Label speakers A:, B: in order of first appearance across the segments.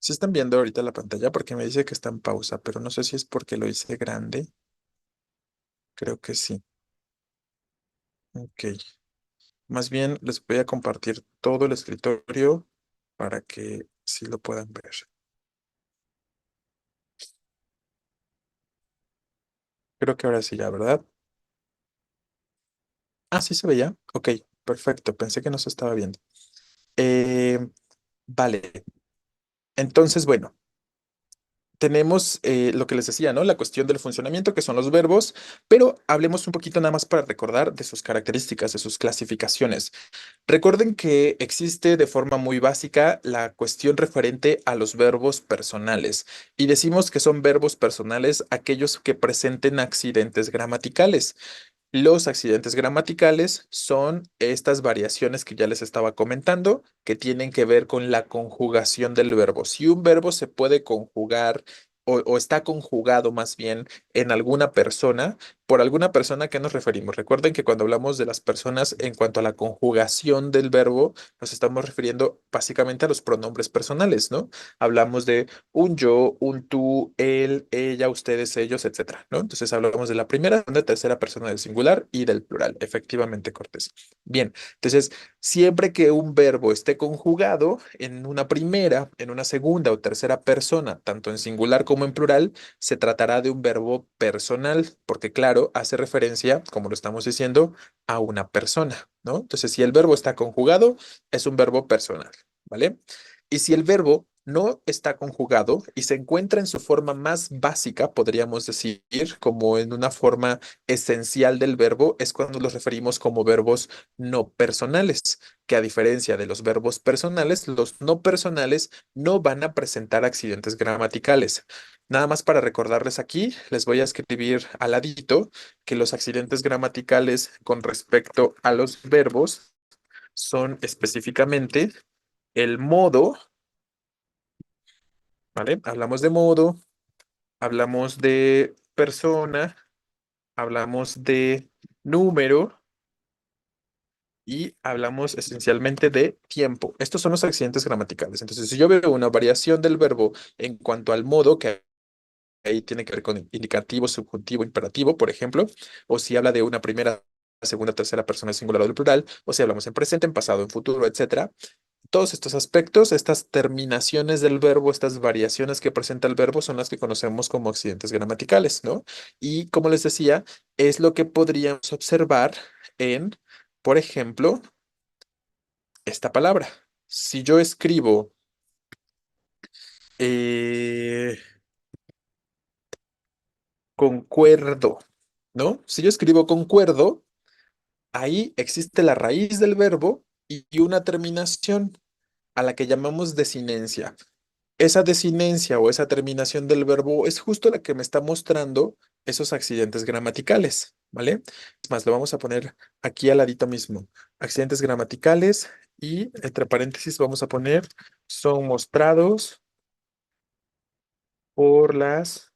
A: Sí están viendo ahorita la pantalla porque me dice que está en pausa, pero no sé si es porque lo hice grande. Creo que sí. Ok. Más bien les voy a compartir todo el escritorio para que sí lo puedan ver. Creo que ahora sí ya, ¿verdad? Ah, sí se veía. Ok, perfecto. Pensé que no se estaba viendo. Eh, vale. Entonces, bueno. Tenemos lo que les decía, ¿no? La cuestión del funcionamiento, que son los verbos, pero hablemos un poquito nada más para recordar de sus características, de sus clasificaciones. Recuerden que existe de forma muy básica la cuestión referente a los verbos personales y decimos que son verbos personales aquellos que presenten accidentes gramaticales. Los accidentes gramaticales son estas variaciones que ya les estaba comentando, que tienen que ver con la conjugación del verbo. Si un verbo se puede conjugar o está conjugado más bien en alguna persona, por alguna persona, ¿a qué nos referimos? Recuerden que cuando hablamos de las personas en cuanto a la conjugación del verbo, nos estamos refiriendo básicamente a los pronombres personales, ¿no? Hablamos de un yo, un tú, él, ella, ustedes, ellos, etcétera, ¿no? Entonces hablamos de la primera, segunda, tercera persona del singular y del plural. Efectivamente, Cortés. Bien, entonces siempre que un verbo esté conjugado en una primera, en una segunda o tercera persona, tanto en singular como en plural, se tratará de un verbo personal, porque claro, hace referencia, como lo estamos diciendo, a una persona, ¿no? Entonces, si el verbo está conjugado, es un verbo personal, ¿vale? Y si el verbo no está conjugado y se encuentra en su forma más básica, podríamos decir, como en una forma esencial del verbo, es cuando los referimos como verbos no personales, que a diferencia de los verbos personales, los no personales no van a presentar accidentes gramaticales. Nada más para recordarles aquí, les voy a escribir al ladito que los accidentes gramaticales con respecto a los verbos son específicamente el modo, ¿vale? Hablamos de modo, hablamos de persona, hablamos de número y hablamos esencialmente de tiempo. Estos son los accidentes gramaticales. Entonces, si yo veo una variación del verbo en cuanto al modo, que ahí tiene que ver con indicativo, subjuntivo, imperativo, por ejemplo, o si habla de una primera, segunda, tercera persona singular o del plural, o si hablamos en presente, en pasado, en futuro, etcétera. Todos estos aspectos, estas terminaciones del verbo, estas variaciones que presenta el verbo son las que conocemos como accidentes gramaticales, ¿no? Y como les decía, es lo que podríamos observar en, por ejemplo, esta palabra. Si yo escribo eh, concuerdo, ¿no? Si yo escribo concuerdo, ahí existe la raíz del verbo y una terminación a la que llamamos desinencia. Esa desinencia o esa terminación del verbo es justo la que me está mostrando esos accidentes gramaticales, ¿vale? Es más, lo vamos a poner aquí al ladito mismo. Accidentes gramaticales y entre paréntesis vamos a poner son mostrados por las,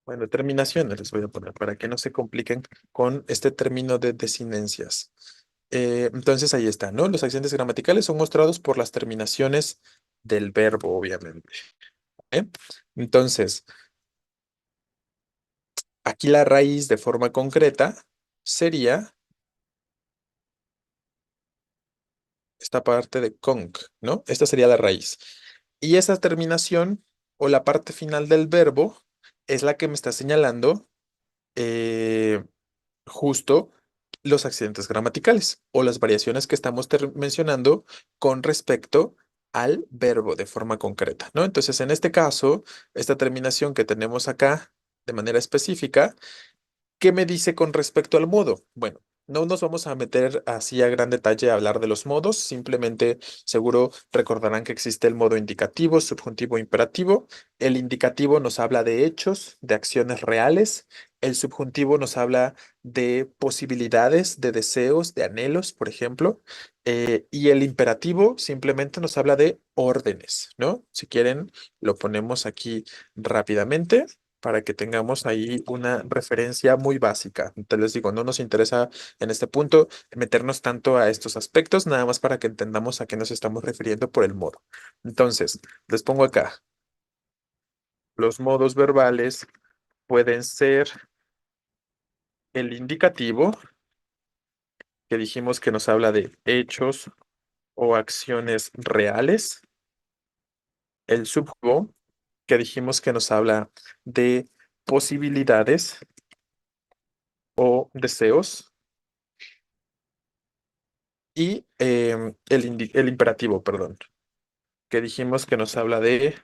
A: bueno, terminaciones les voy a poner para que no se compliquen con este término de desinencias. Entonces ahí está, ¿no? Los accidentes gramaticales son mostrados por las terminaciones del verbo, obviamente. ¿Eh? Entonces, aquí la raíz de forma concreta sería esta parte de conc, ¿no? Esta sería la raíz. Y esa terminación o la parte final del verbo es la que me está señalando eh, justo los accidentes gramaticales o las variaciones que estamos mencionando con respecto al verbo de forma concreta, ¿no? Entonces, en este caso, esta terminación que tenemos acá de manera específica, ¿qué me dice con respecto al modo? Bueno, no nos vamos a meter así a gran detalle a hablar de los modos, simplemente seguro recordarán que existe el modo indicativo, subjuntivo, imperativo. El indicativo nos habla de hechos, de acciones reales. El subjuntivo nos habla de posibilidades, de deseos, de anhelos, por ejemplo. Y el imperativo simplemente nos habla de órdenes, ¿no? Si quieren, lo ponemos aquí rápidamente para que tengamos ahí una referencia muy básica. Entonces les digo, no nos interesa en este punto meternos tanto a estos aspectos, nada más para que entendamos a qué nos estamos refiriendo por el modo. Entonces, les pongo acá, los modos verbales pueden ser el indicativo, que dijimos que nos habla de hechos o acciones reales, el subjugo, que dijimos que nos habla de posibilidades o deseos, y el imperativo, perdón, que dijimos que nos habla de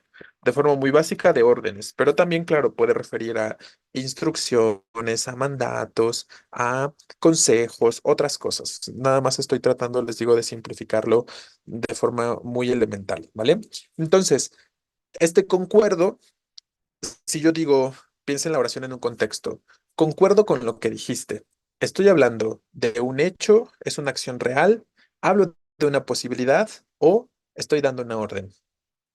A: forma muy básica de órdenes, pero también, claro, puede referir a instrucciones, a mandatos, a consejos, otras cosas. Nada más estoy tratando, les digo, de simplificarlo de forma muy elemental, ¿vale? Entonces, este concuerdo, si yo digo, piensa en la oración en un contexto, concuerdo con lo que dijiste. Estoy hablando de un hecho, es una acción real, hablo de una posibilidad o estoy dando una orden.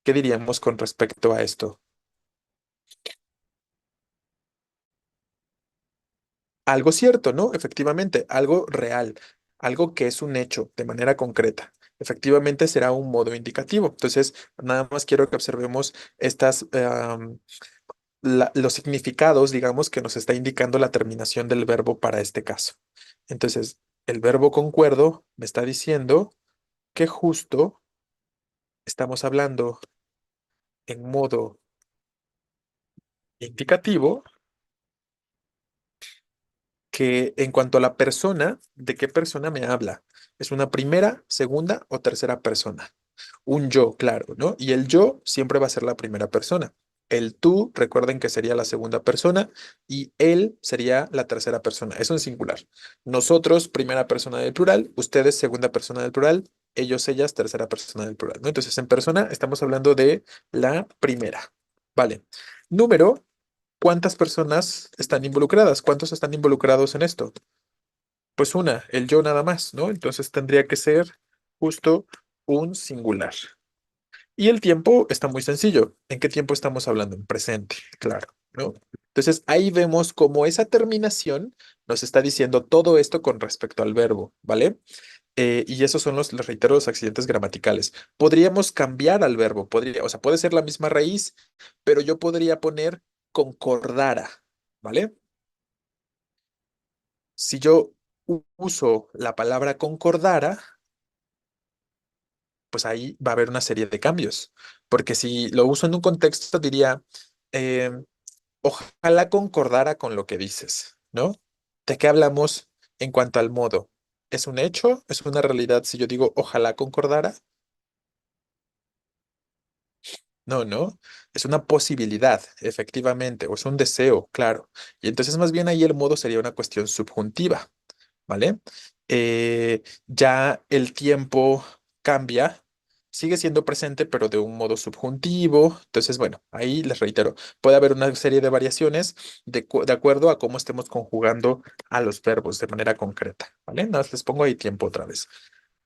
A: ¿Qué diríamos con respecto a esto? Algo cierto, ¿no? Efectivamente, algo real, algo que es un hecho de manera concreta. Efectivamente será un modo indicativo. Entonces, nada más quiero que observemos estas, los significados, digamos, que nos está indicando la terminación del verbo para este caso. Entonces, el verbo concuerdo me está diciendo que justo estamos hablando en modo indicativo, que en cuanto a la persona, ¿de qué persona me habla? ¿Es una primera, segunda o tercera persona? Un yo, claro, ¿no? Y el yo siempre va a ser la primera persona. El tú, recuerden que sería la segunda persona y él sería la tercera persona. Eso en singular. Nosotros, primera persona del plural, ustedes, segunda persona del plural, ellos, ellas, tercera persona del plural, ¿no? Entonces, en persona estamos hablando de la primera. Vale. Número, ¿cuántas personas están involucradas? ¿Cuántos están involucrados en esto? Pues una, el yo nada más, ¿no? Entonces tendría que ser justo un singular. Y el tiempo está muy sencillo. ¿En qué tiempo estamos hablando? En presente, claro, ¿no? Entonces ahí vemos cómo esa terminación nos está diciendo todo esto con respecto al verbo, ¿vale? Y esos son les reitero, los accidentes gramaticales. Podríamos cambiar al verbo, podría, o sea, puede ser la misma raíz, pero yo podría poner concordara, ¿vale? Si yo uso la palabra concordara, pues ahí va a haber una serie de cambios. Porque si lo uso en un contexto, diría, em, ojalá concordara con lo que dices, ¿no? ¿De qué hablamos en cuanto al modo? ¿Es un hecho? ¿Es una realidad si yo digo ojalá concordara? No, no. Es una posibilidad, efectivamente, o es un deseo, claro. Y entonces más bien ahí el modo sería una cuestión subjuntiva. ¿Vale? Ya el tiempo cambia, sigue siendo presente, pero de un modo subjuntivo. Entonces, bueno, ahí les reitero, puede haber una serie de variaciones de acuerdo a cómo estemos conjugando a los verbos de manera concreta, ¿vale? Nada más les pongo ahí tiempo otra vez.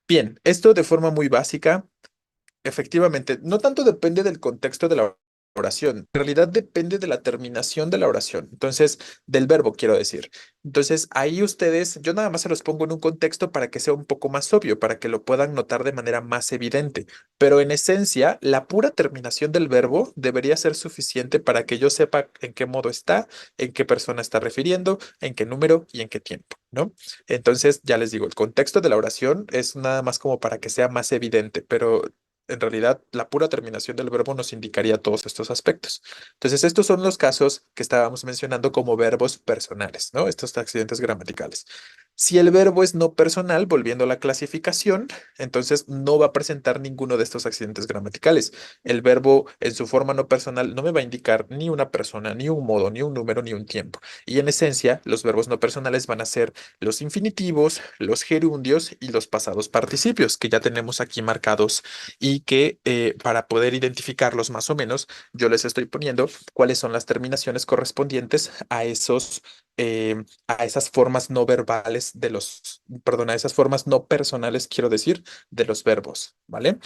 A: Bien, esto de forma muy básica. Efectivamente, no tanto depende del contexto de la oración, en realidad depende de la terminación de la oración, entonces, del verbo quiero decir. Entonces, ahí ustedes, yo nada más se los pongo en un contexto para que sea un poco más obvio, para que lo puedan notar de manera más evidente, pero en esencia, la pura terminación del verbo debería ser suficiente para que yo sepa en qué modo está, en qué persona está refiriendo, en qué número y en qué tiempo, ¿no? Entonces, ya les digo, el contexto de la oración es nada más como para que sea más evidente, pero en realidad, la pura terminación del verbo nos indicaría todos estos aspectos. Entonces, estos son los casos que estábamos mencionando como verbos personales, ¿no? Estos accidentes gramaticales. Si el verbo es no personal, volviendo a la clasificación, entonces no va a presentar ninguno de estos accidentes gramaticales. El verbo en su forma no personal no me va a indicar ni una persona, ni un modo, ni un número, ni un tiempo. Y en esencia, los verbos no personales van a ser los infinitivos, los gerundios y los pasados participios, que ya tenemos aquí marcados y que para poder identificarlos más o menos, yo les estoy poniendo cuáles son las terminaciones correspondientes a a esas formas no verbales de perdón, a esas formas no personales, quiero decir, de los verbos, ¿vale?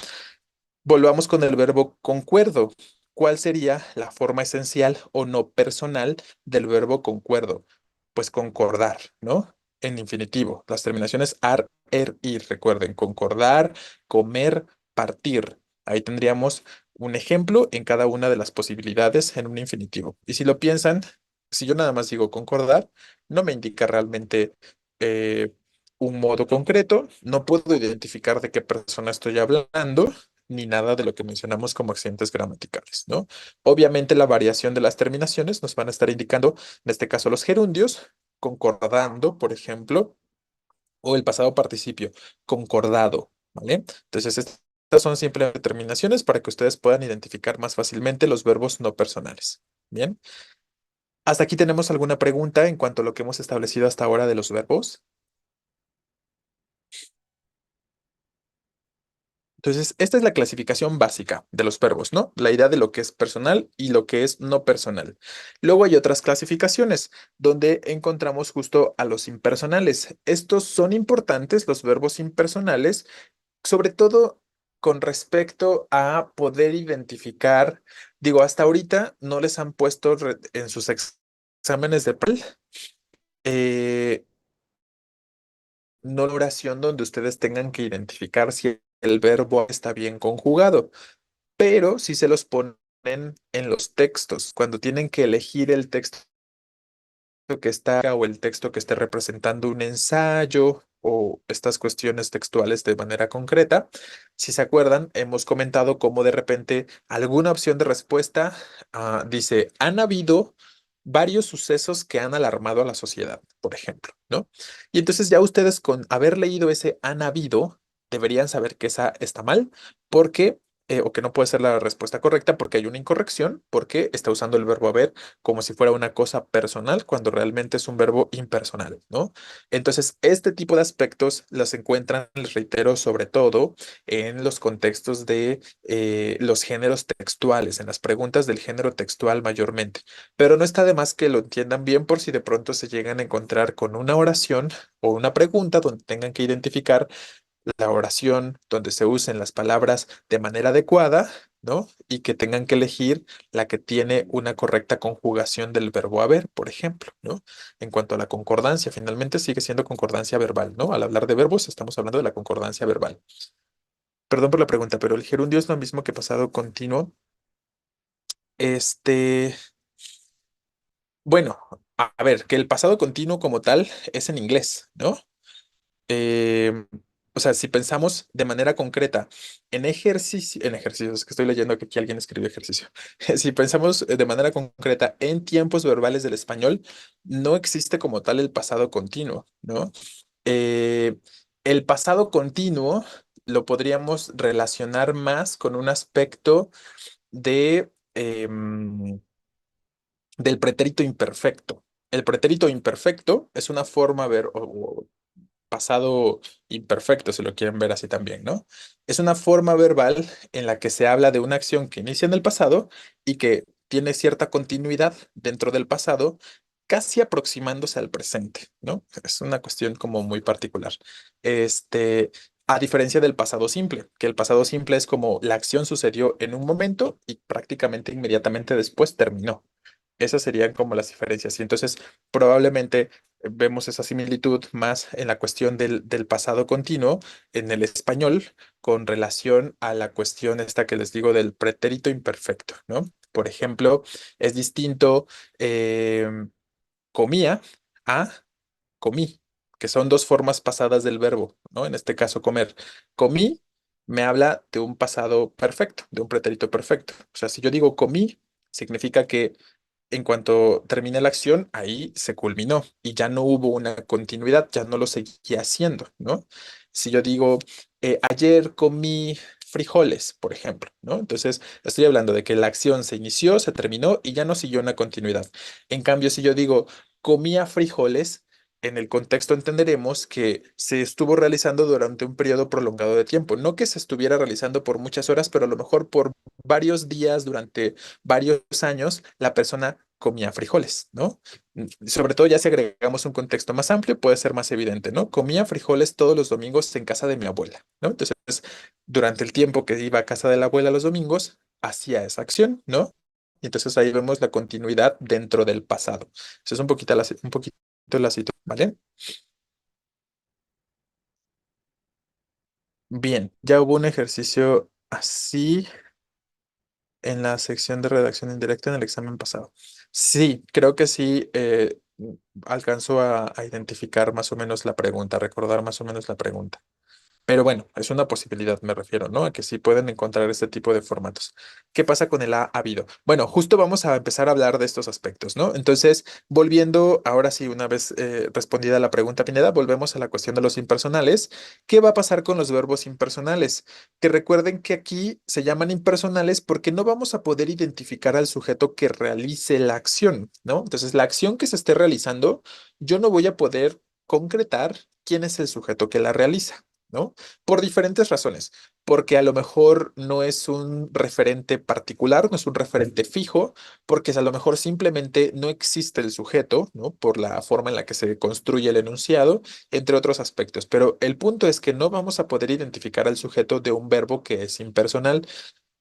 A: Volvamos con el verbo concuerdo. ¿cuál sería la forma esencial o no personal del verbo concuerdo? Pues concordar, ¿no? En infinitivo. Las terminaciones ar, er, ir. Recuerden, concordar, comer, partir. Ahí tendríamos un ejemplo en cada una de las posibilidades en un infinitivo. Y si lo piensan, si yo nada más digo concordar, no me indica realmente eh, un modo concreto, no puedo identificar de qué persona estoy hablando, ni nada de lo que mencionamos como accidentes gramaticales, ¿no? Obviamente la variación de las terminaciones nos van a estar indicando, en este caso los gerundios, concordando, por ejemplo, o el pasado participio, concordado, ¿vale? Entonces, estas son simplemente terminaciones para que ustedes puedan identificar más fácilmente los verbos no personales. Bien, ¿hasta aquí tenemos alguna pregunta en cuanto a lo que hemos establecido hasta ahora de los verbos? Entonces, esta es la clasificación básica de los verbos, ¿no? La idea de lo que es personal y lo que es no personal. Luego hay otras clasificaciones donde encontramos justo a los impersonales. Estos son importantes, los verbos impersonales, sobre todo con respecto a poder identificar, digo, hasta ahorita no les han puesto en sus exámenes de PAL, eh, no la oración donde ustedes tengan que identificar si el verbo está bien conjugado, pero sí se los ponen en los textos, cuando tienen que elegir el texto que está o el texto que esté representando un ensayo o estas cuestiones textuales de manera concreta. Si se acuerdan, hemos comentado cómo de repente alguna opción de respuesta dice, han habido varios sucesos que han alarmado a la sociedad, por ejemplo, ¿no? Y entonces ya ustedes con haber leído ese han habido, deberían saber que esa está mal, porque o que no puede ser la respuesta correcta porque hay una incorrección, porque está usando el verbo haber como si fuera una cosa personal cuando realmente es un verbo impersonal, ¿no? Entonces, este tipo de aspectos los encuentran, les reitero, sobre todo en los contextos de los géneros textuales, en las preguntas del género textual mayormente. Pero no está de más que lo entiendan bien por si de pronto se llegan a encontrar con una oración o una pregunta donde tengan que identificar la oración donde se usen las palabras de manera adecuada, ¿no? Y que tengan que elegir la que tiene una correcta conjugación del verbo haber, por ejemplo, ¿no? En cuanto a la concordancia, finalmente sigue siendo concordancia verbal, ¿no? Al hablar de verbos, estamos hablando de la concordancia verbal. Perdón por la pregunta, pero el gerundio es lo mismo que pasado continuo. Este, bueno, a ver, que el pasado continuo como tal es en inglés, ¿no? eh, o sea, si pensamos de manera concreta en ejercicios, que estoy leyendo que aquí alguien escribió ejercicio. Si pensamos de manera concreta en tiempos verbales del español, no existe como tal el pasado continuo, ¿no? Eh, el pasado continuo lo podríamos relacionar más con un aspecto de, del pretérito imperfecto. El pretérito imperfecto es una forma pasado imperfecto, si lo quieren ver así también, ¿no? Es una forma verbal en la que se habla de una acción que inicia en el pasado y que tiene cierta continuidad dentro del pasado, casi aproximándose al presente, ¿no? Es una cuestión como muy particular. A diferencia del pasado simple, que el pasado simple es como la acción sucedió en un momento y prácticamente inmediatamente después terminó. Esas serían como las diferencias. Y entonces probablemente vemos esa similitud más en la cuestión del pasado continuo en el español con relación a la cuestión esta que les digo del pretérito imperfecto, ¿no? Por ejemplo, es distinto comía a comí, que son dos formas pasadas del verbo, ¿no? En este caso, comer. Comí me habla de un pasado perfecto, de un pretérito perfecto. O sea, si yo digo comí, significa que en cuanto terminé la acción, ahí se culminó y ya no hubo una continuidad, ya no lo seguía haciendo, ¿no? Si yo digo, ayer comí frijoles, por ejemplo, ¿no? Entonces, estoy hablando de que la acción se inició, se terminó y ya no siguió una continuidad. En cambio, si yo digo, comía frijoles, en el contexto entenderemos que se estuvo realizando durante un periodo prolongado de tiempo, no que se estuviera realizando por muchas horas, pero a lo mejor por varios días durante varios años la persona comía frijoles, ¿no? Sobre todo ya si agregamos un contexto más amplio, puede ser más evidente, ¿no? Comía frijoles todos los domingos en casa de mi abuela, ¿no? Entonces, durante el tiempo que iba a casa de la abuela los domingos, hacía esa acción, ¿no? Y entonces ahí vemos la continuidad dentro del pasado. Eso es un poquito la situación, ¿vale? Bien, ya hubo un ejercicio así en la sección de redacción indirecta en el examen pasado. Sí, creo que sí, alcanzó a identificar más o menos la pregunta, a recordar más o menos la pregunta. Pero bueno, es una posibilidad, me refiero, ¿no? A que sí pueden encontrar este tipo de formatos. ¿Qué pasa con el ha habido? Bueno, justo vamos a empezar a hablar de estos aspectos, ¿no? Entonces, volviendo, ahora sí, una vez respondida la pregunta, Pineda, volvemos a la cuestión de los impersonales. ¿Qué va a pasar con los verbos impersonales? Que recuerden que aquí se llaman impersonales porque no vamos a poder identificar al sujeto que realice la acción, ¿no? Entonces, la acción que se esté realizando, yo no voy a poder concretar quién es el sujeto que la realiza. ¿No? Por diferentes razones, porque a lo mejor no es un referente particular, no es un referente fijo, porque a lo mejor simplemente no existe el sujeto, ¿no? Por la forma en la que se construye el enunciado, entre otros aspectos. Pero el punto es que no vamos a poder identificar al sujeto de un verbo que es impersonal,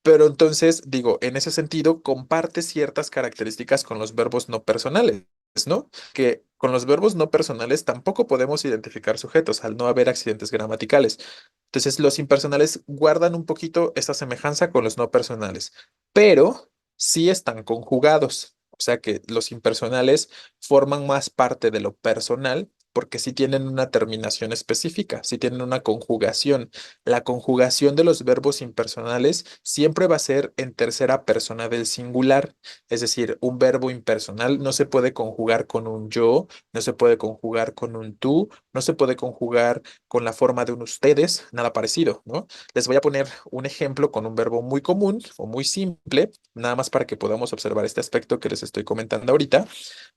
A: pero entonces, digo, en ese sentido, comparte ciertas características con los verbos no personales, ¿no? Que con los verbos no personales tampoco podemos identificar sujetos al no haber accidentes gramaticales. Entonces, los impersonales guardan un poquito esta semejanza con los no personales, pero sí están conjugados. O sea que los impersonales forman más parte de lo personal porque sí tienen una terminación específica, sí tienen una conjugación. La conjugación de los verbos impersonales siempre va a ser en tercera persona del singular. Es decir, un verbo impersonal no se puede conjugar con un yo, no se puede conjugar con un tú, no se puede conjugar con la forma de un ustedes, nada parecido, ¿no? Les voy a poner un ejemplo con un verbo muy común o muy simple, nada más para que podamos observar este aspecto que les estoy comentando ahorita.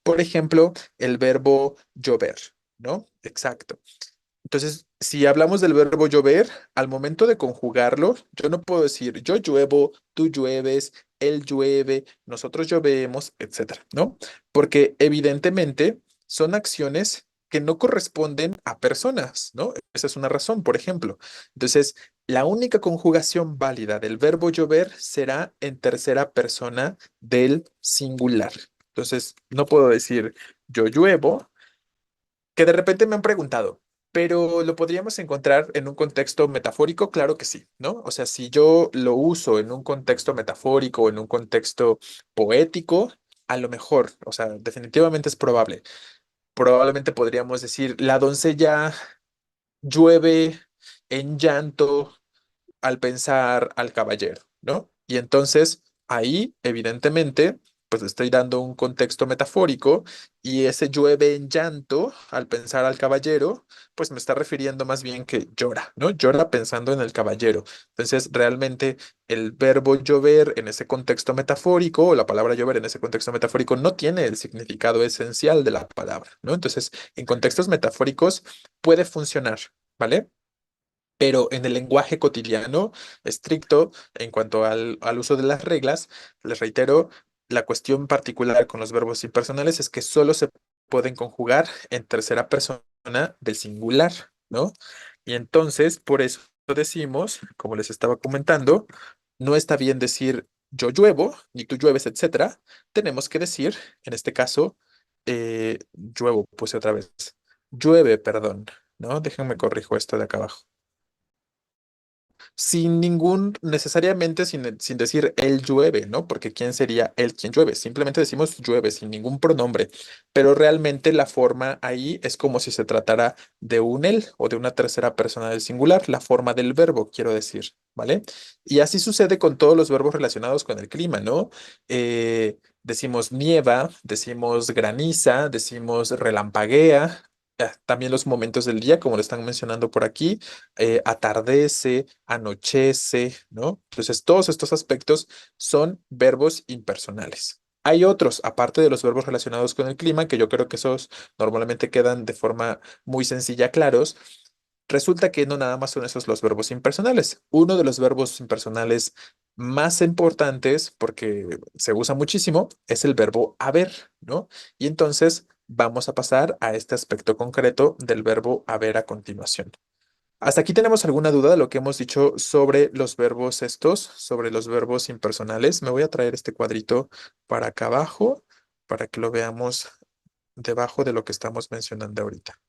A: Por ejemplo, el verbo llover, ¿no? Exacto. Entonces, si hablamos del verbo llover, al momento de conjugarlo, yo no puedo decir yo lluevo, tú llueves, él llueve, nosotros llovemos, etcétera, ¿no? Porque evidentemente son acciones que no corresponden a personas, ¿no? Esa es una razón, por ejemplo. Entonces, la única conjugación válida del verbo llover será en tercera persona del singular. Entonces, no puedo decir yo lluevo, que de repente me han preguntado, pero ¿lo podríamos encontrar en un contexto metafórico? Claro que sí, ¿no? O sea, si yo lo uso en un contexto metafórico o en un contexto poético, a lo mejor, o sea, definitivamente es probable. Probablemente podríamos decir, la doncella llueve en llanto al pensar al caballero, ¿no? Y entonces ahí, evidentemente, pues le estoy dando un contexto metafórico y ese llueve en llanto al pensar al caballero, pues me está refiriendo más bien que llora, ¿no? Llora pensando en el caballero. Entonces, realmente el verbo llover en ese contexto metafórico o la palabra llover en ese contexto metafórico no tiene el significado esencial de la palabra, ¿no? Entonces, en contextos metafóricos puede funcionar, ¿vale? Pero en el lenguaje cotidiano estricto, en cuanto al uso de las reglas, les reitero, la cuestión particular con los verbos impersonales es que solo se pueden conjugar en tercera persona del singular, ¿no? Y entonces, por eso decimos, como les estaba comentando, no está bien decir yo lluevo, ni tú llueves, etcétera. Tenemos que decir, en este caso, lluevo, puse otra vez, llueve, perdón, ¿no? Déjenme corrijo esto de acá abajo sin ningún, necesariamente sin decir él llueve, ¿no? Porque ¿quién sería él quien llueve? Simplemente decimos llueve sin ningún pronombre, pero realmente la forma ahí es como si se tratara de un él o de una tercera persona del singular, la forma del verbo, quiero decir, ¿vale? Y así sucede con todos los verbos relacionados con el clima, ¿no? Decimos nieva, decimos graniza, decimos relampaguea. También los momentos del día, como lo están mencionando por aquí, atardece, anochece, ¿no? Entonces, todos estos aspectos son verbos impersonales. Hay otros, aparte de los verbos relacionados con el clima, que yo creo que esos normalmente quedan de forma muy sencilla claros. Resulta que no nada más son esos los verbos impersonales. Uno de los verbos impersonales más importantes, porque se usa muchísimo, es el verbo haber, ¿no? Y entonces vamos a pasar a este aspecto concreto del verbo haber a continuación. ¿Hasta aquí tenemos alguna duda de lo que hemos dicho sobre los verbos estos, sobre los verbos impersonales? Me voy a traer este cuadrito para acá abajo para que lo veamos debajo de lo que estamos mencionando ahorita.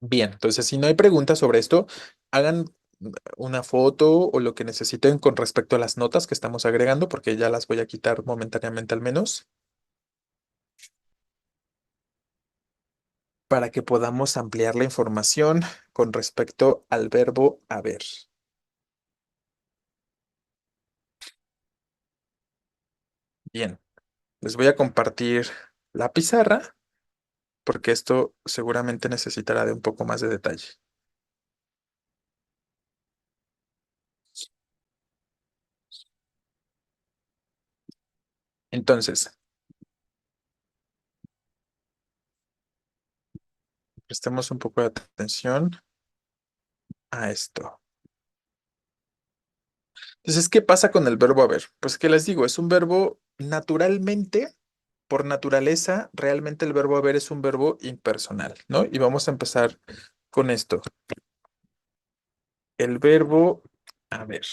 A: Bien, entonces si no hay preguntas sobre esto, hagan una foto o lo que necesiten con respecto a las notas que estamos agregando, porque ya las voy a quitar momentáneamente al menos, para que podamos ampliar la información con respecto al verbo haber. Bien, les voy a compartir la pizarra, porque esto seguramente necesitará de un poco más de detalle. Entonces, prestemos un poco de atención a esto. Entonces, ¿qué pasa con el verbo haber? Pues, ¿qué les digo? Es un verbo naturalmente, por naturaleza, realmente el verbo haber es un verbo impersonal, ¿no? Y vamos a empezar con esto. El verbo haber.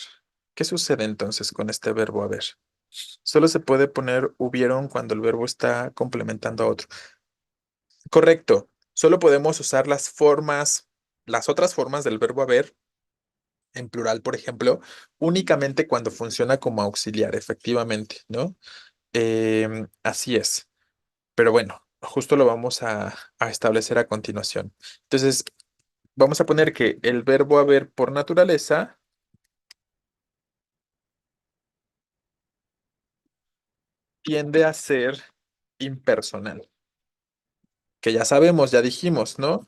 A: ¿Qué sucede entonces con este verbo haber? Solo se puede poner hubieron cuando el verbo está complementando a otro. Correcto. Solo podemos usar las formas, las otras formas del verbo haber en plural, por ejemplo, únicamente cuando funciona como auxiliar, efectivamente, ¿no? Así es. Pero bueno, justo lo vamos a establecer a continuación. Entonces, vamos a poner que el verbo haber por naturaleza tiende a ser impersonal, que ya sabemos, ya dijimos, ¿no?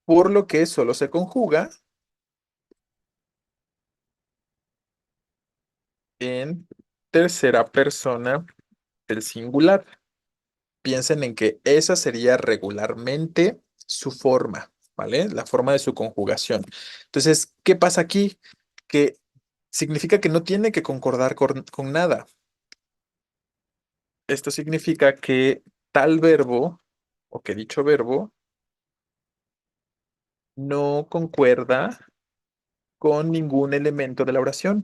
A: Por lo que solo se conjuga en tercera persona del singular. Piensen en que esa sería regularmente su forma, ¿vale? La forma de su conjugación. Entonces, ¿qué pasa aquí? Que significa que no tiene que concordar con nada. Esto significa que tal verbo o que dicho verbo no concuerda con ningún elemento de la oración.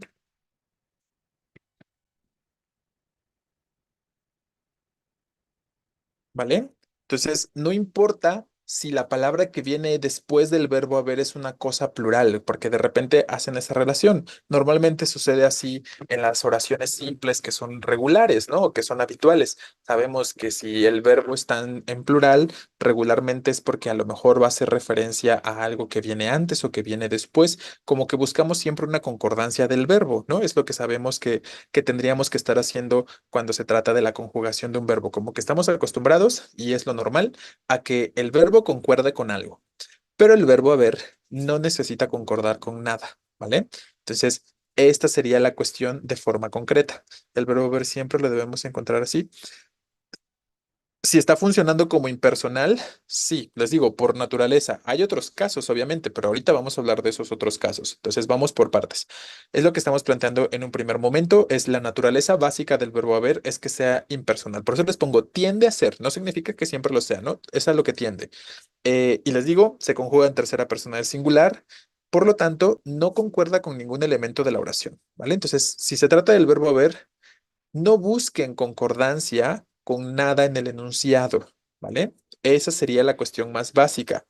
A: ¿Vale? Entonces, no importa si la palabra que viene después del verbo haber es una cosa plural, porque de repente hacen esa relación. Normalmente sucede así en las oraciones simples que son regulares, ¿no? O que son habituales. Sabemos que si el verbo está en plural, regularmente es porque a lo mejor va a hacer referencia a algo que viene antes o que viene después, como que buscamos siempre una concordancia del verbo, ¿no? Es lo que sabemos que tendríamos que estar haciendo cuando se trata de la conjugación de un verbo, como que estamos acostumbrados, y es lo normal, a que el verbo concuerde con algo, pero el verbo haber no necesita concordar con nada, ¿vale? Entonces, esta sería la cuestión de forma concreta. El verbo haber siempre lo debemos encontrar así. Si está funcionando como impersonal, sí, les digo, por naturaleza. Hay otros casos, obviamente, pero ahorita vamos a hablar de esos otros casos. Entonces, vamos por partes. Es lo que estamos planteando en un primer momento, es la naturaleza básica del verbo haber, es que sea impersonal. Por eso les pongo tiende a ser, no significa que siempre lo sea, ¿no? Es a lo que tiende. Y les digo, se conjuga en tercera persona del singular, por lo tanto, no concuerda con ningún elemento de la oración, ¿vale? Entonces, si se trata del verbo haber, no busquen concordancia con nada en el enunciado, ¿vale? Esa sería la cuestión más básica.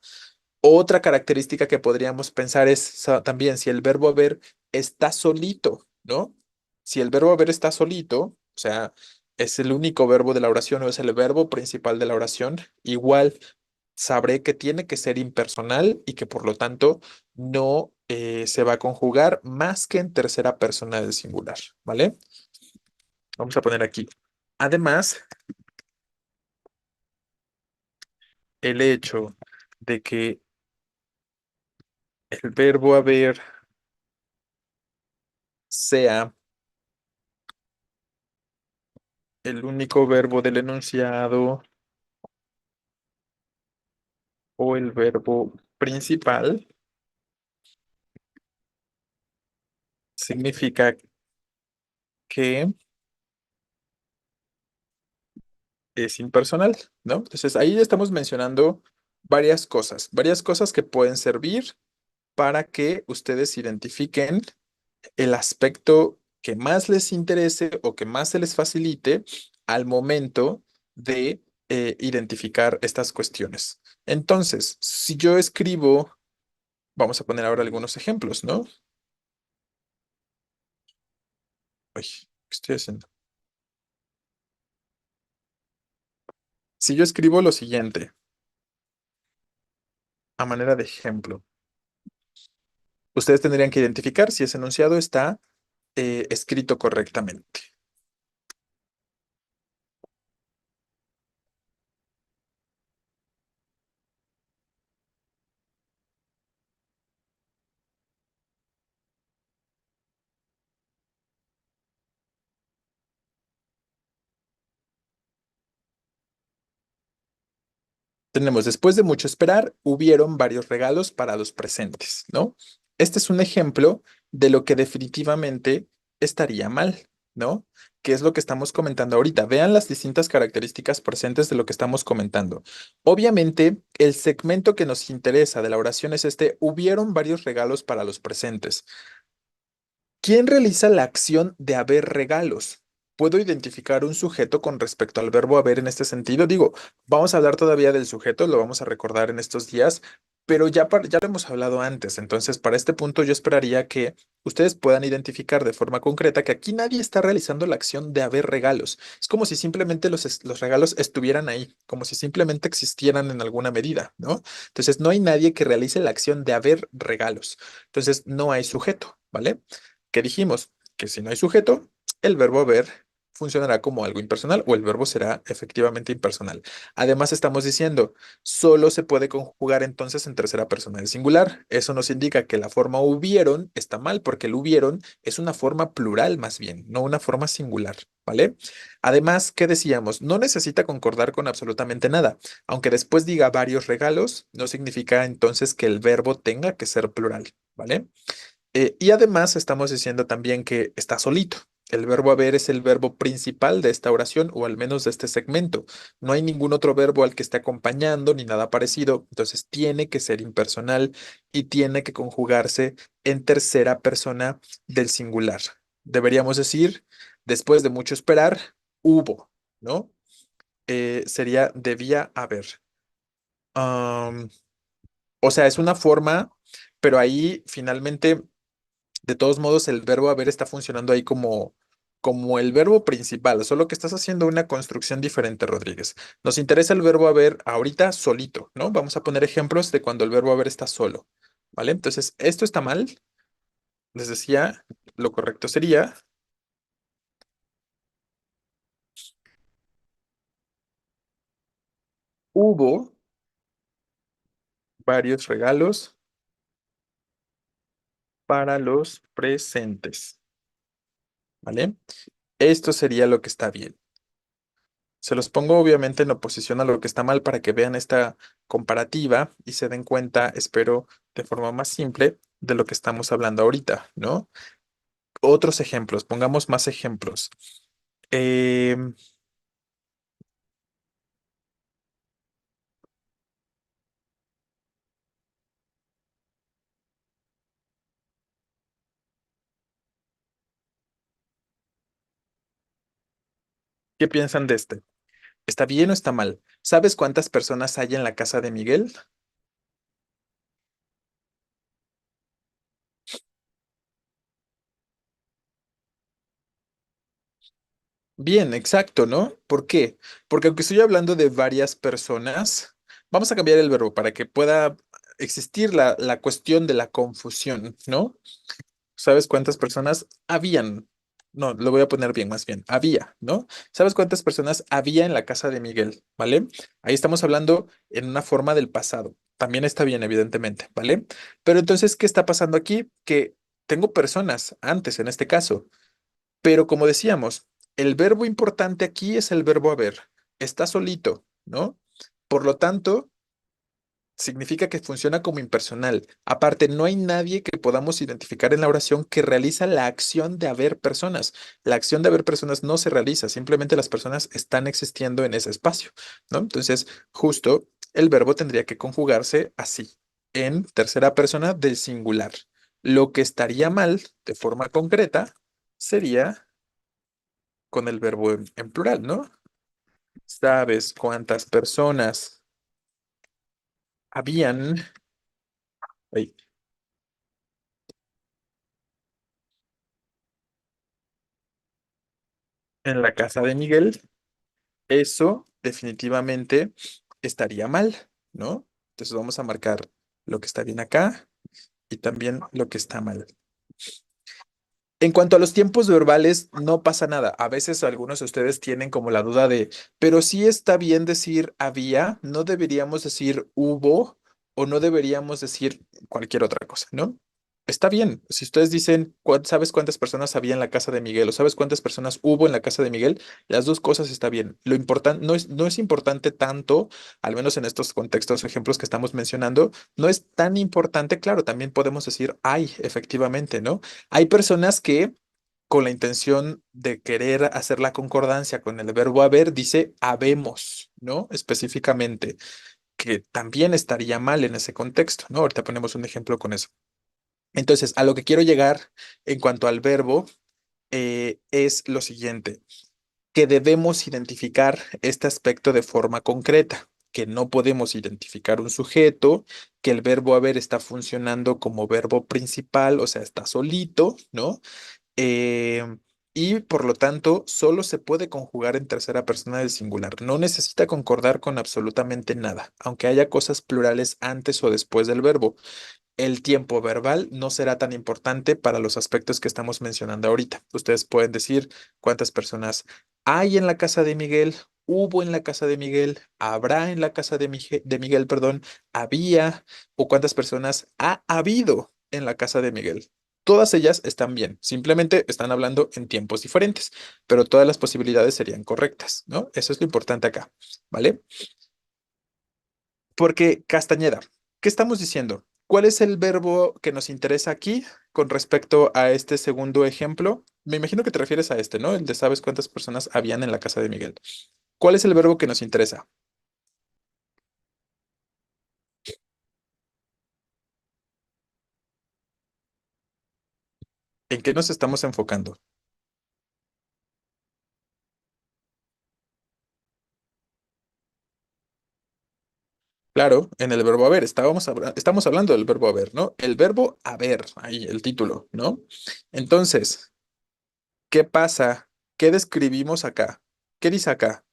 A: Otra característica que podríamos pensar es también si el verbo haber está solito, ¿no? Si el verbo haber está solito, o sea, es el único verbo de la oración o es el verbo principal de la oración, igual sabré que tiene que ser impersonal y que por lo tanto no se va a conjugar más que en tercera persona del singular, ¿vale? Vamos a poner aquí. Además, el hecho de que el verbo haber sea el único verbo del enunciado o el verbo principal, significa que es impersonal, ¿no? Entonces ahí ya estamos mencionando varias cosas que pueden servir para que ustedes identifiquen el aspecto que más les interese o que más se les facilite al momento de identificar estas cuestiones. Entonces, si yo escribo, vamos a poner ahora algunos ejemplos, ¿no? Uy, ¿qué estoy haciendo? Si yo escribo lo siguiente, a manera de ejemplo, ustedes tendrían que identificar si ese enunciado está escrito correctamente. Tenemos, después de mucho esperar, hubieron varios regalos para los presentes, ¿no? Este es un ejemplo de lo que definitivamente estaría mal, ¿no? ¿Qué es lo que estamos comentando ahorita? Vean las distintas características presentes de lo que estamos comentando. Obviamente, el segmento que nos interesa de la oración es este, hubieron varios regalos para los presentes. ¿Quién realiza la acción de haber regalos? ¿Puedo identificar un sujeto con respecto al verbo haber en este sentido? Digo, vamos a hablar todavía del sujeto, lo vamos a recordar en estos días, pero ya lo hemos hablado antes. Entonces, para este punto yo esperaría que ustedes puedan identificar de forma concreta que aquí nadie está realizando la acción de haber regalos. Es como si simplemente los regalos estuvieran ahí, como si simplemente existieran en alguna medida, ¿no? Entonces, no hay nadie que realice la acción de haber regalos. Entonces, no hay sujeto, ¿vale? Que dijimos que si no hay sujeto, el verbo haber funcionará como algo impersonal o el verbo será efectivamente impersonal. Además, estamos diciendo, solo se puede conjugar entonces en tercera persona del singular. Eso nos indica que la forma hubieron está mal porque el hubieron es una forma plural más bien, no una forma singular, ¿vale? Además, ¿qué decíamos? No necesita concordar con absolutamente nada. Aunque después diga varios regalos, no significa entonces que el verbo tenga que ser plural, ¿vale? Y además estamos diciendo también que está solito. El verbo haber es el verbo principal de esta oración o al menos de este segmento. No hay ningún otro verbo al que esté acompañando ni nada parecido. Entonces tiene que ser impersonal y tiene que conjugarse en tercera persona del singular. Deberíamos decir, después de mucho esperar, hubo, ¿no? Sería debía haber. Am, o sea, es una forma, pero ahí finalmente de todos modos, el verbo haber está funcionando ahí como el verbo principal, solo que estás haciendo una construcción diferente, Rodríguez. Nos interesa el verbo haber ahorita solito, ¿no? Vamos a poner ejemplos de cuando el verbo haber está solo, ¿vale? Entonces, esto está mal. Les decía, lo correcto sería, hubo varios regalos para los presentes, ¿vale? Esto sería lo que está bien. Se los pongo obviamente en oposición a lo que está mal para que vean esta comparativa y se den cuenta, espero, de forma más simple de lo que estamos hablando ahorita, ¿no? Otros ejemplos, pongamos más ejemplos. Em, ¿Qué piensan de este? ¿Está bien o está mal? ¿Sabes cuántas personas hay en la casa de Miguel? Bien, exacto, ¿no? ¿Por qué? Porque aunque estoy hablando de varias personas, vamos a cambiar el verbo para que pueda existir la cuestión de la confusión, ¿no? ¿Sabes cuántas personas habían? No, lo voy a poner bien, más bien. Había, ¿no? ¿Sabes cuántas personas había en la casa de Miguel? ¿Vale? Ahí estamos hablando en una forma del pasado. También está bien, evidentemente, ¿vale? Pero entonces, ¿qué está pasando aquí? Que tengo personas antes, en este caso, pero como decíamos, el verbo importante aquí es el verbo haber. Está solito, ¿no? Por lo tanto, significa que funciona como impersonal. Aparte, no hay nadie que podamos identificar en la oración que realiza la acción de haber personas. La acción de haber personas no se realiza, simplemente las personas están existiendo en ese espacio, ¿no? Entonces, justo el verbo tendría que conjugarse así, en tercera persona del singular. Lo que estaría mal de forma concreta sería con el verbo en plural, ¿no? ¿Sabes cuántas personas habían ay, en la casa de Miguel? Eso definitivamente estaría mal, ¿no? Entonces vamos a marcar lo que está bien acá y también lo que está mal. En cuanto a los tiempos verbales, no pasa nada. A veces algunos de ustedes tienen como la duda de, pero sí está bien decir había, no deberíamos decir hubo o no deberíamos decir cualquier otra cosa, ¿no? Está bien. Si ustedes dicen, ¿sabes cuántas personas había en la casa de Miguel o sabes cuántas personas hubo en la casa de Miguel? Las dos cosas está bien. Lo importante no es importante tanto, al menos en estos contextos o ejemplos que estamos mencionando, no es tan importante. Claro, también podemos decir hay, efectivamente, ¿no? Hay personas que, con la intención de querer hacer la concordancia con el verbo haber, dice habemos, ¿no? Específicamente, que también estaría mal en ese contexto, ¿no? Ahorita ponemos un ejemplo con eso. Entonces, a lo que quiero llegar en cuanto al verbo es lo siguiente, que debemos identificar este aspecto de forma concreta, que no podemos identificar un sujeto, que el verbo haber está funcionando como verbo principal, o sea, está solito, ¿no? eh, y por lo tanto solo se puede conjugar en tercera persona del singular. No necesita concordar con absolutamente nada, aunque haya cosas plurales antes o después del verbo. El tiempo verbal no será tan importante para los aspectos que estamos mencionando ahorita. Ustedes pueden decir cuántas personas hay en la casa de Miguel, hubo en la casa de Miguel, habrá en la casa de Miguel, perdón, había, o cuántas personas ha habido en la casa de Miguel. Todas ellas están bien, simplemente están hablando en tiempos diferentes, pero todas las posibilidades serían correctas, ¿no? Eso es lo importante acá, ¿vale? Porque Castañeda, ¿qué estamos diciendo? ¿Cuál es el verbo que nos interesa aquí con respecto a este segundo ejemplo? Me imagino que te refieres a este, ¿no? El de sabes cuántas personas habían en la casa de Miguel. ¿Cuál es el verbo que nos interesa? ¿En qué nos estamos enfocando? Claro, en el verbo haber. Estamos hablando del verbo haber, ¿no? El verbo haber, ahí el título, ¿no? Entonces, ¿qué pasa? ¿Qué describimos acá? ¿Qué dice acá?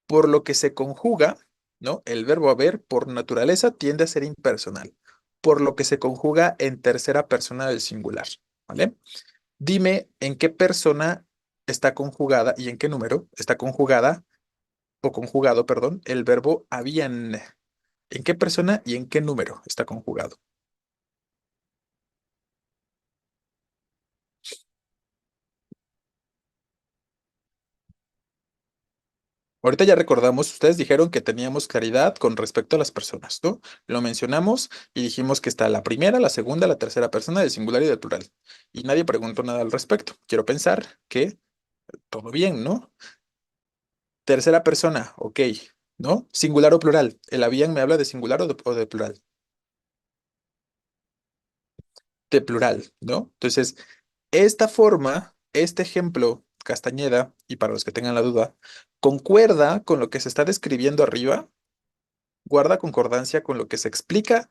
A: Por lo que se conjuga, ¿no? El verbo haber, por naturaleza, tiende a ser impersonal, por lo que se conjuga en tercera persona del singular, ¿vale? Dime en qué persona está conjugada y en qué número está conjugada o conjugado, perdón, el verbo habían. ¿En qué persona y en qué número está conjugado? Ahorita ya recordamos, ustedes dijeron que teníamos claridad con respecto a las personas, ¿no? Lo mencionamos y dijimos que está la primera, la segunda, la tercera persona del singular y del plural. Y nadie preguntó nada al respecto. Quiero pensar que todo bien, ¿no? Tercera persona, ok, ¿no? Singular o plural. El habían me habla de singular o de plural. De plural, ¿no? Entonces, esta forma, este ejemplo, Castañeda, y para los que tengan la duda, concuerda con lo que se está describiendo arriba, guarda concordancia con lo que se explica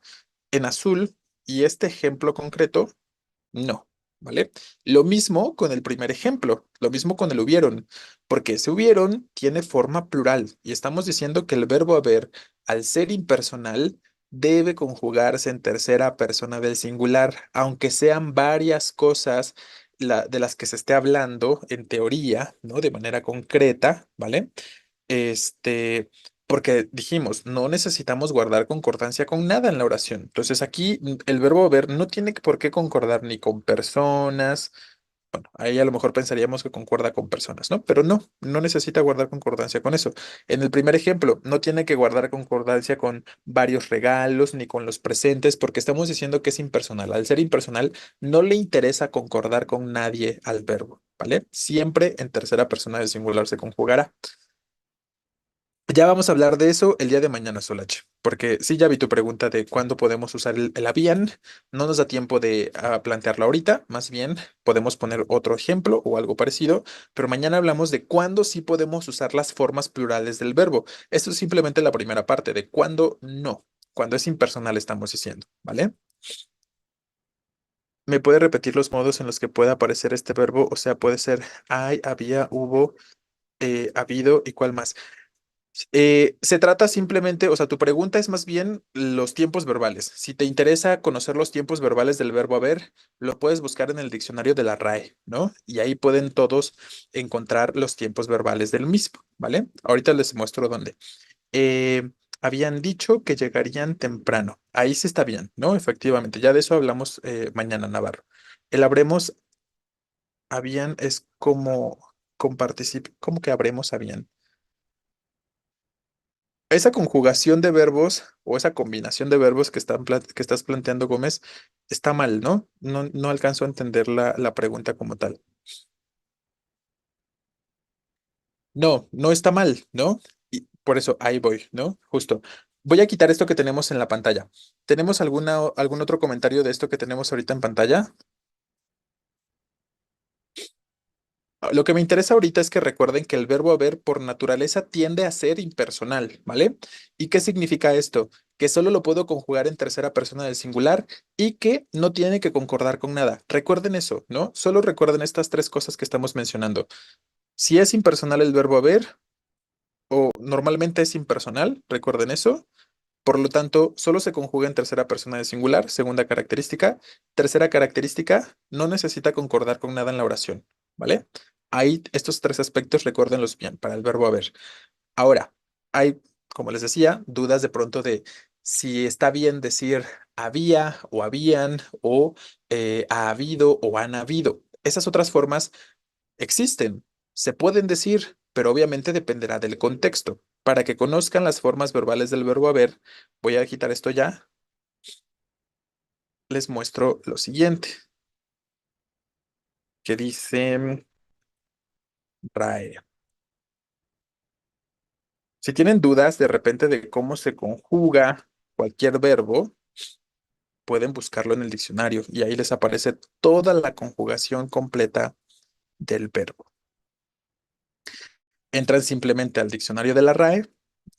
A: en azul y este ejemplo concreto, no, ¿vale? Lo mismo con el primer ejemplo, lo mismo con el hubieron, porque ese hubieron tiene forma plural y estamos diciendo que el verbo haber, al ser impersonal, debe conjugarse en tercera persona del singular, aunque sean varias cosas de las que se esté hablando en teoría, ¿no? De manera concreta, ¿vale? Porque dijimos, no necesitamos guardar concordancia con nada en la oración. Entonces aquí el verbo haber no tiene por qué concordar ni con personas. bueno, ahí a lo mejor pensaríamos que concuerda con personas, ¿no? Pero no, no necesita guardar concordancia con eso. En el primer ejemplo, no tiene que guardar concordancia con varios regalos ni con los presentes, porque estamos diciendo que es impersonal. Al ser impersonal, no le interesa concordar con nadie al verbo, ¿vale? Siempre en tercera persona del singular se conjugará. Ya vamos a hablar de eso el día de mañana, Solache, porque sí, ya vi tu pregunta de cuándo podemos usar el habían. No nos da tiempo de plantearlo ahorita, más bien podemos poner otro ejemplo o algo parecido, pero mañana hablamos de cuándo sí podemos usar las formas plurales del verbo. Esto es simplemente la primera parte de cuándo no, cuando es impersonal estamos diciendo, ¿vale? ¿Me puede repetir los modos en los que puede aparecer este verbo? O sea, puede ser hay, había, hubo, habido y cuál más. Se trata simplemente, o sea, tu pregunta es más bien los tiempos verbales. Si te interesa conocer los tiempos verbales del verbo haber, lo puedes buscar en el diccionario de la RAE, ¿no? Y ahí pueden todos encontrar los tiempos verbales del mismo, ¿vale? Ahorita les muestro dónde. Eh, Habían dicho que llegarían temprano. Ahí sí está bien, ¿no? Efectivamente, ya de eso hablamos mañana, Navarro. El habremos, habían es como con ¿cómo que habremos, habían? Esa conjugación de verbos o esa combinación de verbos que, que estás planteando, Gómez, está mal, ¿no? No, no alcanzo a entender la pregunta como tal. No, no está mal, ¿no? Y por eso ahí voy, ¿no? Justo. Voy a quitar esto que tenemos en la pantalla. ¿Tenemos algún otro comentario de esto que tenemos ahorita en pantalla? Lo que me interesa ahorita es que recuerden que el verbo haber por naturaleza tiende a ser impersonal, ¿vale? ¿Y qué significa esto? Que solo lo puedo conjugar en tercera persona del singular y que no tiene que concordar con nada. Recuerden eso, ¿no? Solo recuerden estas tres cosas que estamos mencionando. Si es impersonal el verbo haber o normalmente es impersonal, recuerden eso. Por lo tanto, solo se conjuga en tercera persona del singular, segunda característica. Tercera característica, no necesita concordar con nada en la oración, ¿vale? Ahí estos tres aspectos recuérdenlos bien para el verbo haber. Ahora, hay, como les decía, dudas de pronto de si está bien decir había o habían o ha habido o han habido. Esas otras formas existen, se pueden decir, pero obviamente dependerá del contexto. Para que conozcan las formas verbales del verbo haber, voy a quitar esto ya, les muestro lo siguiente, que dice RAE. Si tienen dudas de repente de cómo se conjuga cualquier verbo, pueden buscarlo en el diccionario y ahí les aparece toda la conjugación completa del verbo. Entran simplemente al diccionario de la RAE,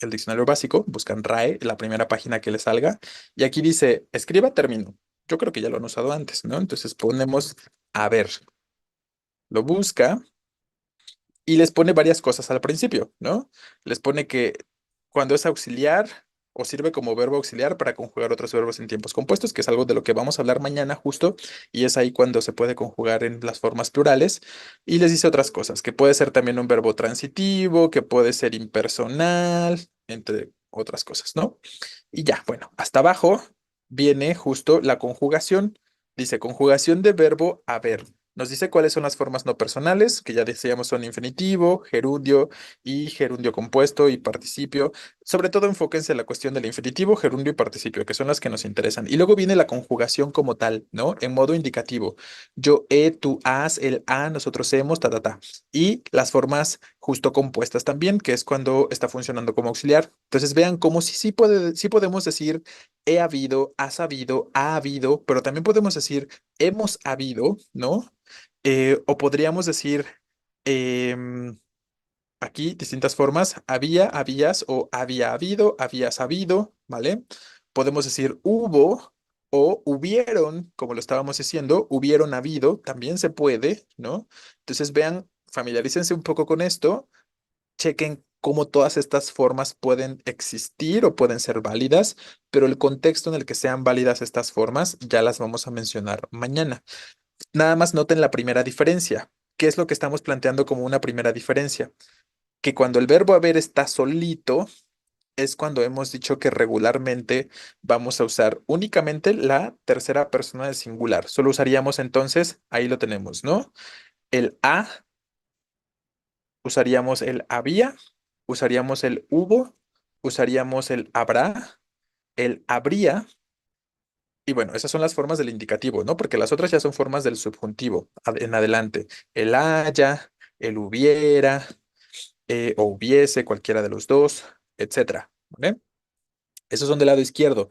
A: el diccionario básico, buscan RAE, la primera página que les salga, y aquí dice, escriba término. Yo creo que ya lo han usado antes, ¿no? Entonces ponemos a ver, lo busca y les pone varias cosas al principio, ¿no? Les pone que cuando es auxiliar o sirve como verbo auxiliar para conjugar otros verbos en tiempos compuestos, que es algo de lo que vamos a hablar mañana justo, y es ahí cuando se puede conjugar en las formas plurales. Y les dice otras cosas, que puede ser también un verbo transitivo, que puede ser impersonal, entre otras cosas, ¿no? Y ya, bueno, hasta abajo viene justo la conjugación. Dice conjugación de verbo haber. Nos dice cuáles son las formas no personales, que ya decíamos son infinitivo, gerundio y gerundio compuesto y participio. Sobre todo enfóquense en la cuestión del infinitivo, gerundio y participio, que son las que nos interesan. Y luego viene la conjugación como tal, ¿no? En modo indicativo. Yo, tú, has, el a, nosotros hemos, ta, ta, ta. Y las formas justo compuestas también, que es cuando está funcionando como auxiliar. Entonces vean cómo sí podemos decir he habido, has habido, ha habido, pero también podemos decir hemos habido, ¿no? O podríamos decir em, aquí distintas formas, había, habías o había habido, habías habido, ¿vale? Podemos decir hubo o hubieron, como lo estábamos diciendo, hubieron habido, también se puede, ¿no? Entonces vean, familiarícense un poco con esto, chequen cómo todas estas formas pueden existir o pueden ser válidas, pero el contexto en el que sean válidas estas formas ya las vamos a mencionar mañana. Nada más noten la primera diferencia. ¿Qué es lo que estamos planteando como una primera diferencia? Que cuando el verbo haber está solito, es cuando hemos dicho que regularmente vamos a usar únicamente la tercera persona del singular. Solo usaríamos entonces, ahí lo tenemos, ¿no? El a, usaríamos el había, usaríamos el hubo, usaríamos el habrá, el habría. Y bueno, esas son las formas del indicativo, ¿no? Porque las otras ya son formas del subjuntivo en adelante. El haya, el hubiera, o hubiese, cualquiera de los dos, etcétera. ¿Vale? Esos son del lado izquierdo.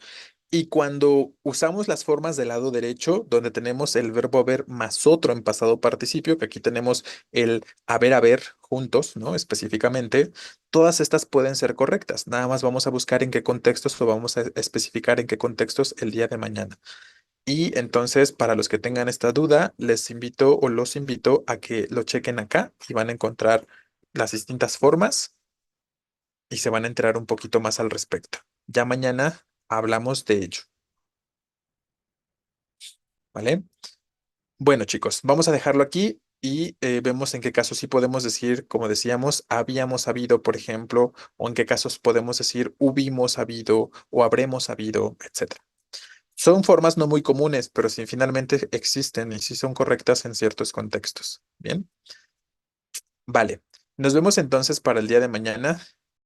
A: Y cuando usamos las formas del lado derecho, donde tenemos el verbo haber más otro en pasado participio, que aquí tenemos el haber juntos, ¿no? Específicamente, todas estas pueden ser correctas. Nada más vamos a buscar en qué contextos o vamos a especificar en qué contextos el día de mañana. Y entonces, para los que tengan esta duda, les invito o los invito a que lo chequen acá y van a encontrar las distintas formas y se van a enterar un poquito más al respecto. Ya mañana hablamos de ello, ¿vale? Bueno, chicos, vamos a dejarlo aquí y vemos en qué casos sí podemos decir, como decíamos, habíamos habido, por ejemplo, o en qué casos podemos decir hubimos habido o habremos habido, etcétera. Son formas no muy comunes, pero sí finalmente existen y sí son correctas en ciertos contextos. Bien, vale. Nos vemos entonces para el día de mañana.